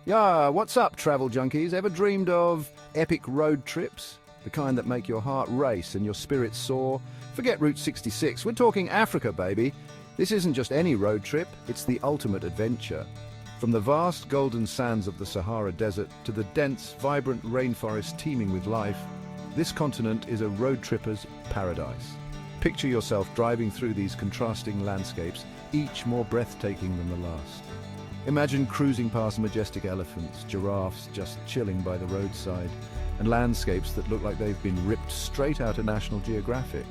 Yeah, what's up, travel junkies? Ever dreamed of epic road trips? The kind that make your heart race and your spirits soar? Forget Route 66, we're talking Africa, baby. This isn't just any road trip, it's the ultimate adventure. From the vast golden sands of the Sahara Desert to the dense, vibrant rainforest teeming with life, this continent is a road tripper's paradise. Picture yourself driving through these contrasting landscapes, each more breathtaking than the last. Imagine cruising past majestic elephants, giraffes just chilling by the roadside, and landscapes that look like they've been ripped straight out of National Geographic.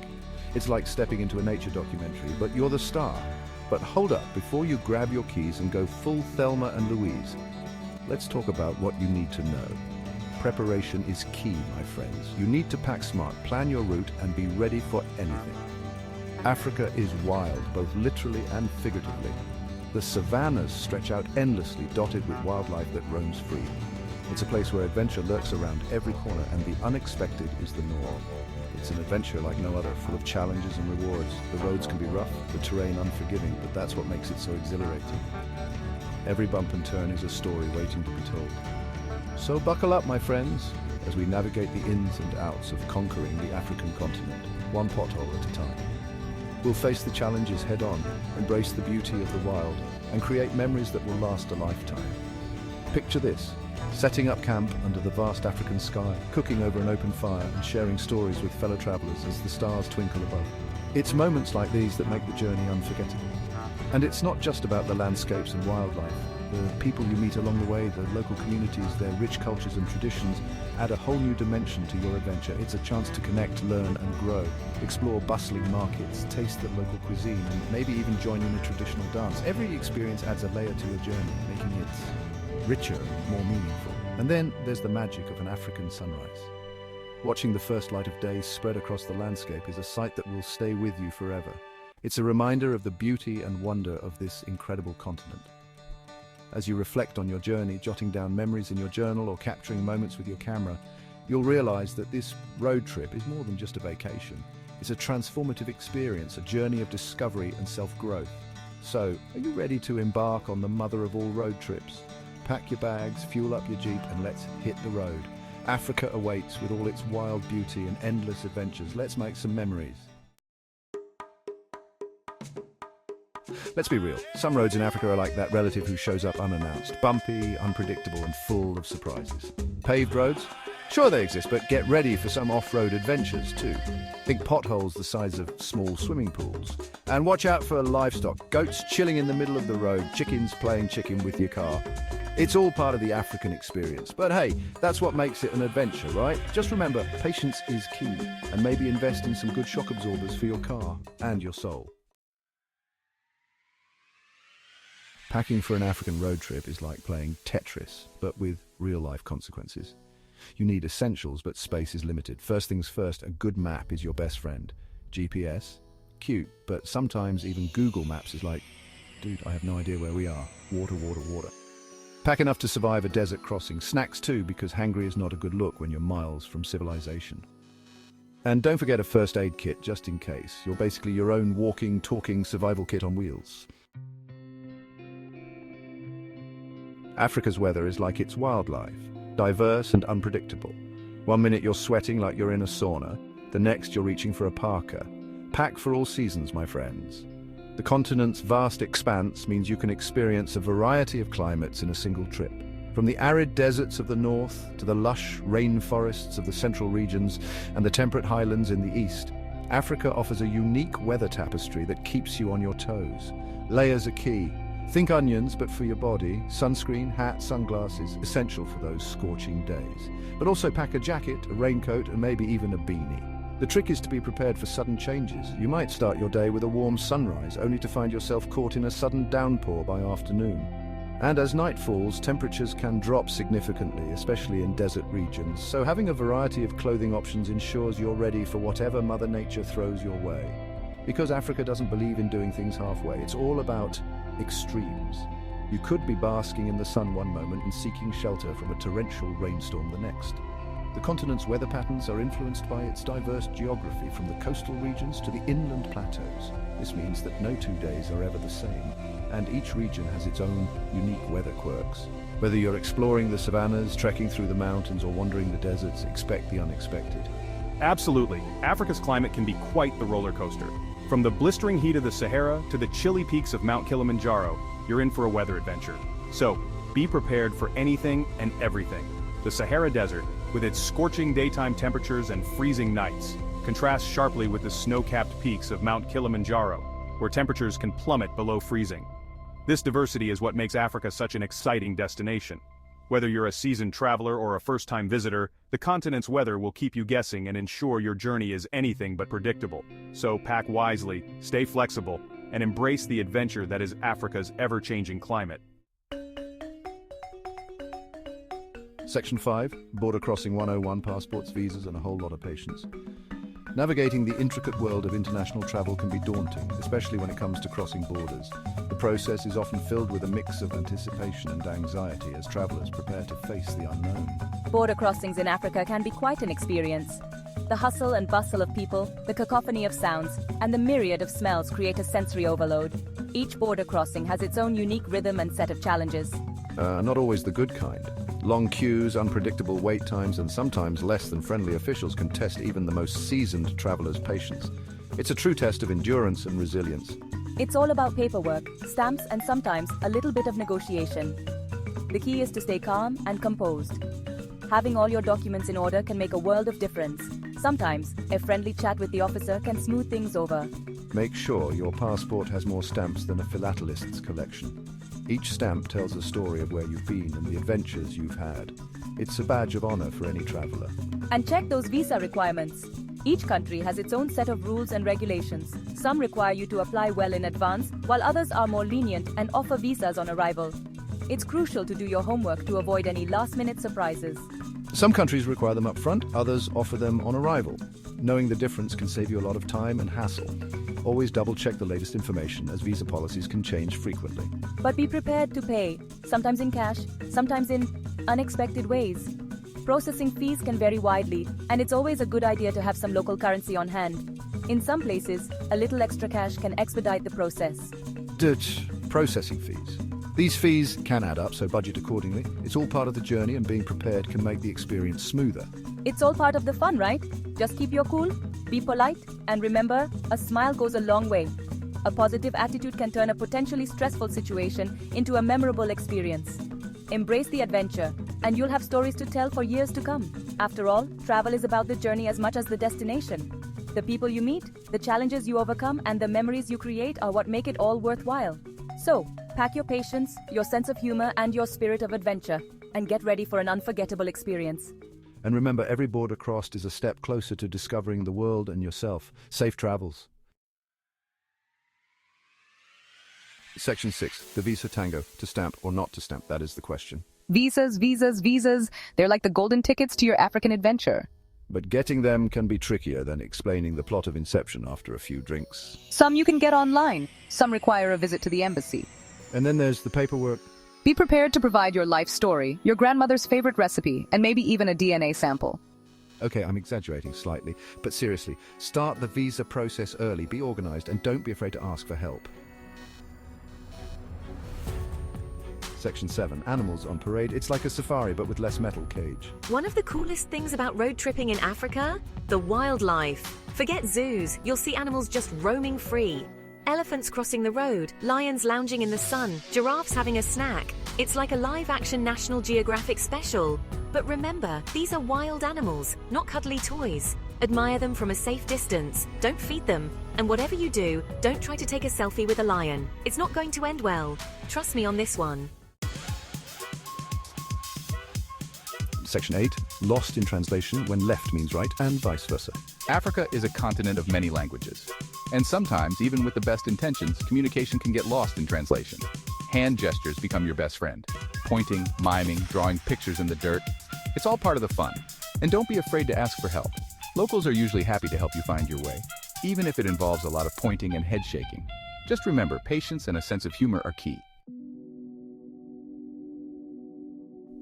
It's like stepping into a nature documentary, but you're the star. But hold up, before you grab your keys and go full Thelma and Louise, let's talk about what you need to know. Preparation is key, my friends. You need to pack smart, plan your route, and be ready for anything. Africa is wild, both literally and figuratively. The savannas stretch out endlessly, dotted with wildlife that roams free. It's a place where adventure lurks around every corner, and the unexpected is the norm. It's an adventure like no other, full of challenges and rewards. The roads can be rough, the terrain unforgiving, but that's what makes it so exhilarating. Every bump and turn is a story waiting to be told. So buckle up, my friends, as we navigate the ins and outs of conquering the African continent, one pothole at a time. We'll face the challenges head-on, embrace the beauty of the wild, and create memories that will last a lifetime. Picture this, setting up camp under the vast African sky, cooking over an open fire and sharing stories with fellow travelers as the stars twinkle above. It's moments like these that make the journey unforgettable. And it's not just about the landscapes and wildlife. The people you meet along the way, the local communities, their rich cultures and traditions add a whole new dimension to your adventure. It's a chance to connect, learn and grow, explore bustling markets, taste the local cuisine, and maybe even join in a traditional dance. Every experience adds a layer to your journey, making it richer and more meaningful. And then there's the magic of an African sunrise. Watching the first light of day spread across the landscape is a sight that will stay with you forever. It's a reminder of the beauty and wonder of this incredible continent. As you reflect on your journey, jotting down memories in your journal or capturing moments with your camera, you'll realize that this road trip is more than just a vacation. It's a transformative experience, a journey of discovery and self-growth. So, are you ready to embark on the mother of all road trips? Pack your bags, fuel up your Jeep, and let's hit the road. Africa awaits with all its wild beauty and endless adventures. Let's make some memories. Let's be real, some roads in Africa are like that relative who shows up unannounced, bumpy, unpredictable and full of surprises. Paved roads? Sure they exist, but get ready for some off-road adventures too. Think potholes the size of small swimming pools. And watch out for livestock, goats chilling in the middle of the road, chickens playing chicken with your car. It's all part of the African experience. But hey, that's what makes it an adventure, right? Just remember, patience is key, and maybe invest in some good shock absorbers for your car and your soul. Packing for an African road trip is like playing Tetris, but with real-life consequences. You need essentials, but space is limited. First things first, a good map is your best friend. GPS? Cute, but sometimes even Google Maps is like, dude, I have no idea where we are. Water, water, water. Pack enough to survive a desert crossing. Snacks too, because hangry is not a good look when you're miles from civilization. And don't forget a first aid kit, just in case. You're basically your own walking, talking survival kit on wheels. Africa's weather is like its wildlife, diverse and unpredictable. One minute you're sweating like you're in a sauna, the next you're reaching for a parka. Pack for all seasons, my friends. The continent's vast expanse means you can experience a variety of climates in a single trip. From the arid deserts of the north to the lush rainforests of the central regions and the temperate highlands in the east, Africa offers a unique weather tapestry that keeps you on your toes. Layers are key. Think onions, but for your body. Sunscreen, hat, sunglasses, essential for those scorching days. But also pack a jacket, a raincoat, and maybe even a beanie. The trick is to be prepared for sudden changes. You might start your day with a warm sunrise, only to find yourself caught in a sudden downpour by afternoon. And as night falls, temperatures can drop significantly, especially in desert regions. So having a variety of clothing options ensures you're ready for whatever Mother Nature throws your way. Because Africa doesn't believe in doing things halfway. It's all about extremes. You could be basking in the sun one moment and seeking shelter from a torrential rainstorm the next. The continent's weather patterns are influenced by its diverse geography, from the coastal regions to the inland plateaus. This means that no 2 days are ever the same. and each region has its own unique weather quirks. Whether you're exploring the savannas, trekking through the mountains, or wandering the deserts, expect the unexpected. Absolutely. Africa's climate can be quite the roller coaster. From the blistering heat of the Sahara to the chilly peaks of Mount Kilimanjaro, you're in for a weather adventure. So, be prepared for anything and everything. The Sahara Desert, with its scorching daytime temperatures and freezing nights, contrasts sharply with the snow-capped peaks of Mount Kilimanjaro, where temperatures can plummet below freezing. This diversity is what makes Africa such an exciting destination. Whether you're a seasoned traveler or a first-time visitor, the continent's weather will keep you guessing and ensure your journey is anything but predictable. So pack wisely, stay flexible, and embrace the adventure that is Africa's ever-changing climate. Section 5, Border Crossing 101, passports, visas, and a whole lot of patience. Navigating the intricate world of international travel can be daunting, especially when it comes to crossing borders. The process is often filled with a mix of anticipation and anxiety as travelers prepare to face the unknown. Border crossings in Africa can be quite an experience. The hustle and bustle of people, the cacophony of sounds, and the myriad of smells create a sensory overload. Each border crossing has its own unique rhythm and set of challenges. Not always the good kind. Long queues, unpredictable wait times, and sometimes less than friendly officials can test even the most seasoned travelers' patience. It's a true test of endurance and resilience. It's all about paperwork, stamps, and sometimes a little bit of negotiation. The key is to stay calm and composed. Having all your documents in order can make a world of difference. Sometimes, a friendly chat with the officer can smooth things over. Make sure your passport has more stamps than a philatelist's collection. Each stamp tells a story of where you've been and the adventures you've had. It's a badge of honor for any traveler. And check those visa requirements. Each country has its own set of rules and regulations. Some require you to apply well in advance, while others are more lenient and offer visas on arrival. It's crucial to do your homework to avoid any last-minute surprises. Some countries require them up front, others offer them on arrival. Knowing the difference can save you a lot of time and hassle. Always double-check the latest information, as visa policies can change frequently. But be prepared to pay, sometimes in cash, sometimes in unexpected ways. Processing fees can vary widely, and it's always a good idea to have some local currency on hand. In some places, a little extra cash can expedite the process. Processing fees. These fees can add up, so budget accordingly. It's all part of the journey, and being prepared can make the experience smoother. It's all part of the fun, right? Just keep your cool, be polite, and remember, a smile goes a long way. A positive attitude can turn a potentially stressful situation into a memorable experience. Embrace the adventure, and you'll have stories to tell for years to come. After all, travel is about the journey as much as the destination. The people you meet, the challenges you overcome, and the memories you create are what make it all worthwhile. So, pack your patience, your sense of humor, and your spirit of adventure, and get ready for an unforgettable experience. And remember, every border crossed is a step closer to discovering the world and yourself. Safe travels. Section 6, the visa tango. To stamp or not to stamp, that is the question. Visas, visas, visas. They're like the golden tickets to your African adventure. But getting them can be trickier than explaining the plot of Inception after a few drinks. Some you can get online. Some require a visit to the embassy. And then there's the paperwork. Be prepared to provide your life story, your grandmother's favorite recipe, and maybe even a DNA sample. Okay, I'm exaggerating slightly, but seriously, start the visa process early, be organized, and don't be afraid to ask for help. Section 7, animals on parade. It's like a safari, but with less metal cage. One of the coolest things about road tripping in Africa? The wildlife. Forget zoos, you'll see animals just roaming free. Elephants crossing the road, lions lounging in the sun, giraffes having a snack. It's like a live-action National Geographic special. But remember, these are wild animals, not cuddly toys. Admire them from a safe distance, don't feed them. And whatever you do, don't try to take a selfie with a lion. It's not going to end well. Trust me on this one. Section 8, lost in translation when left means right, and vice versa. Africa is a continent of many languages. And sometimes, even with the best intentions, communication can get lost in translation. Hand gestures become your best friend. Pointing, miming, drawing pictures in the dirt. It's all part of the fun. And don't be afraid to ask for help. Locals are usually happy to help you find your way, even if it involves a lot of pointing and head shaking. Just remember, patience and a sense of humor are key.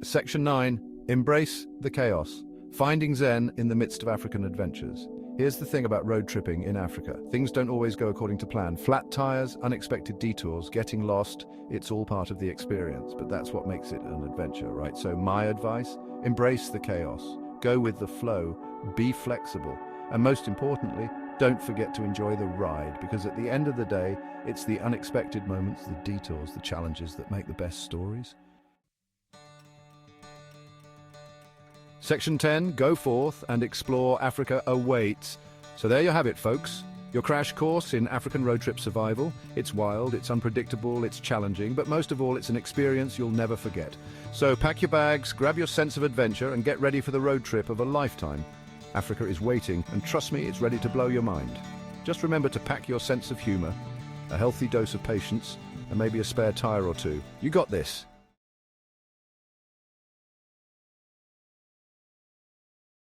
Section 9, embrace the chaos. Finding Zen in the midst of African adventures. Here's the thing about road tripping in Africa. Things don't always go according to plan. Flat tires, unexpected detours, getting lost, it's all part of the experience, but that's what makes it an adventure, right? So my advice, embrace the chaos, go with the flow, be flexible, and most importantly, don't forget to enjoy the ride, because at the end of the day, it's the unexpected moments, the detours, the challenges that make the best stories. Section 10, go forth and explore Africa awaits. So there you have it, folks. Your crash course in African road trip survival. It's wild, it's unpredictable, it's challenging, but most of all, it's an experience you'll never forget. So pack your bags, grab your sense of adventure, and get ready for the road trip of a lifetime. Africa is waiting, and trust me, it's ready to blow your mind. Just remember to pack your sense of humor, a healthy dose of patience, and maybe a spare tire or two. You got this.